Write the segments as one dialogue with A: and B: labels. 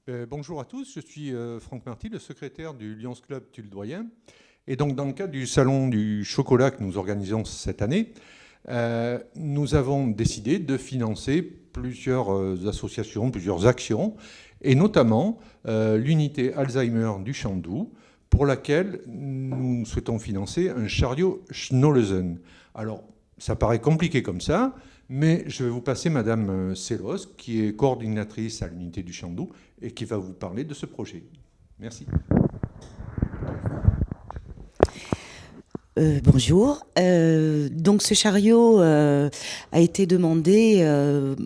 A: Bonjour à tous, je suis Franck Marty, le secrétaire du Lions Club Tulle-Doyen. Et donc, dans le cadre du Salon du chocolat que nous organisons cette année, nous avons décidé de financer plusieurs associations, plusieurs actions, et notamment l'unité Alzheimer du Chandoux, pour laquelle nous souhaitons financer un chariot Schnolesen. Alors, ça paraît compliqué comme ça, mais je vais vous passer Madame Sellos, qui est coordinatrice à l'unité du Chandoux et qui va vous parler de ce projet. Merci.
B: Bonjour. Donc ce chariot a été demandé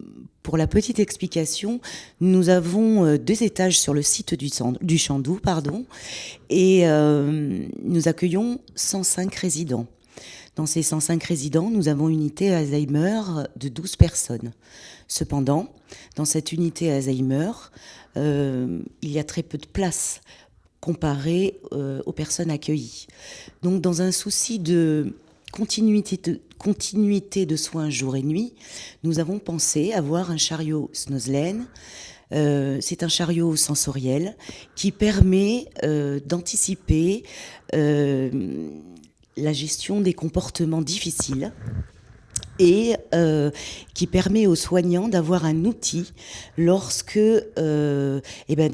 B: pour la petite explication. Nous avons 2 étages sur le site du Chandoux, et nous accueillons 105 résidents. Dans ces 105 résidents, nous avons une unité Alzheimer de 12 personnes. Cependant, dans cette unité Alzheimer, il y a très peu de place comparé aux personnes accueillies. Donc, dans un souci de continuité de soins jour et nuit, nous avons pensé avoir un chariot Snozelen. C'est un chariot sensoriel qui permet d'anticiper la gestion des comportements difficiles et qui permet aux soignants d'avoir un outil lorsque des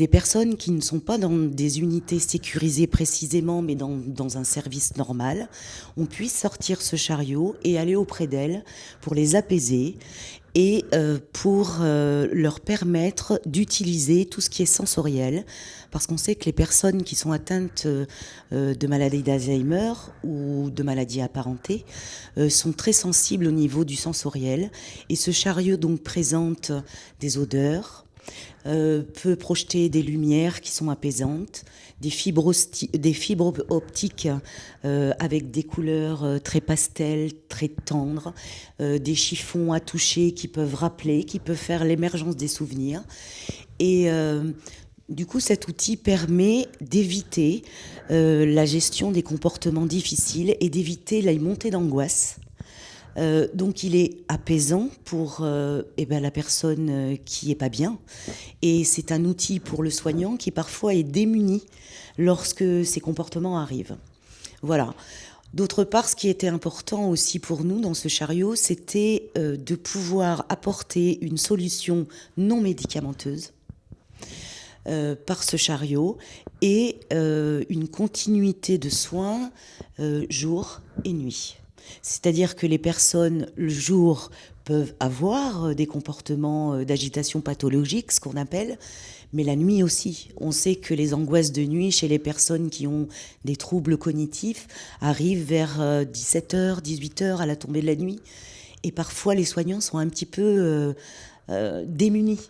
B: personnes qui ne sont pas dans des unités sécurisées précisément, mais dans un service normal, on puisse sortir ce chariot et aller auprès d'elles pour les apaiser et pour leur permettre d'utiliser tout ce qui est sensoriel, parce qu'on sait que les personnes qui sont atteintes de maladie d'Alzheimer ou de maladies apparentées sont très sensibles au niveau du sensoriel, et ce chariot donc présente des odeurs, peut projeter des lumières qui sont apaisantes, des fibres optiques avec des couleurs très pastel, très tendres, des chiffons à toucher qui peuvent rappeler, qui peuvent faire l'émergence des souvenirs. Et du coup, cet outil permet d'éviter la gestion des comportements difficiles et d'éviter la montée d'angoisse. Donc il est apaisant pour la personne qui est pas bien, et c'est un outil pour le soignant qui parfois est démuni lorsque ces comportements arrivent. Voilà. D'autre part, ce qui était important aussi pour nous dans ce chariot, c'était de pouvoir apporter une solution non médicamenteuse par ce chariot, et une continuité de soins jour et nuit. C'est-à-dire que les personnes, le jour, peuvent avoir des comportements d'agitation pathologique, ce qu'on appelle, mais la nuit aussi. On sait que les angoisses de nuit chez les personnes qui ont des troubles cognitifs arrivent vers 17h, 18h à la tombée de la nuit. Et parfois, les soignants sont un petit peu démunis.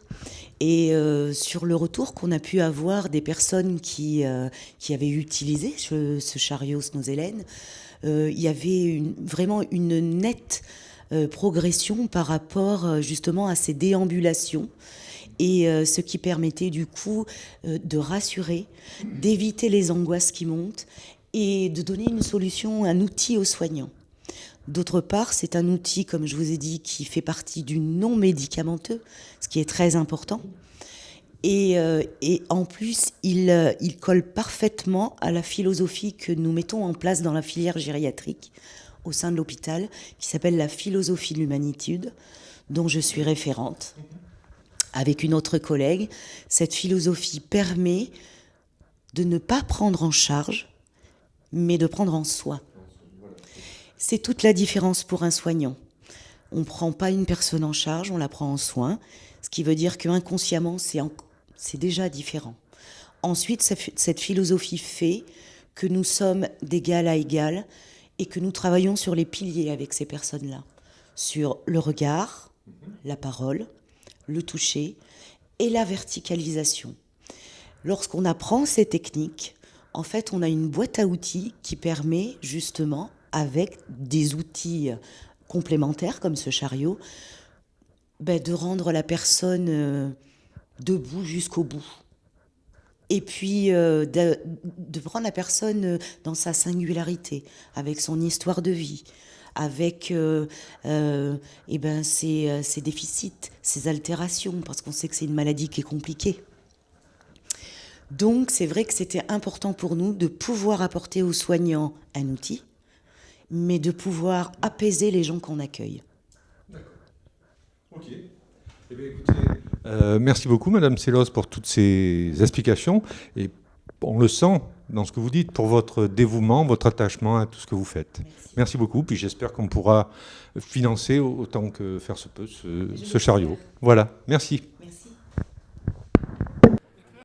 B: Et sur le retour qu'on a pu avoir des personnes qui avaient utilisé ce chariot Snozelen, il y avait vraiment une nette progression par rapport justement à ces déambulations, et ce qui permettait du coup de rassurer, d'éviter les angoisses qui montent et de donner une solution, un outil aux soignants. D'autre part, c'est un outil, comme je vous ai dit, qui fait partie du non médicamenteux, ce qui est très important. Et en plus, il colle parfaitement à la philosophie que nous mettons en place dans la filière gériatrique au sein de l'hôpital, qui s'appelle la philosophie de l'humanitude, dont je suis référente avec une autre collègue. Cette philosophie permet de ne pas prendre en charge, mais de prendre en soin. C'est toute la différence pour un soignant. On ne prend pas une personne en charge, on la prend en soin, ce qui veut dire qu'inconsciemment, c'est déjà différent. Ensuite, cette philosophie fait que nous sommes d'égal à égal et que nous travaillons sur les piliers avec ces personnes-là, sur le regard, la parole, le toucher et la verticalisation. Lorsqu'on apprend ces techniques, en fait, on a une boîte à outils qui permet justement, avec des outils complémentaires comme ce chariot, de rendre la personne debout jusqu'au bout. Et puis de prendre la personne dans sa singularité, avec son histoire de vie, avec ses déficits, ses altérations, parce qu'on sait que c'est une maladie qui est compliquée. Donc c'est vrai que c'était important pour nous de pouvoir apporter aux soignants un outil, mais de pouvoir apaiser les gens qu'on accueille.
A: D'accord. Ok. Eh bien, écoutez, merci beaucoup, Madame Sellos, pour toutes ces explications. Et on le sent dans ce que vous dites, pour votre dévouement, votre attachement à tout ce que vous faites. Merci beaucoup. Puis j'espère qu'on pourra financer autant que faire se peut ce chariot. Voilà. Merci.
B: Merci.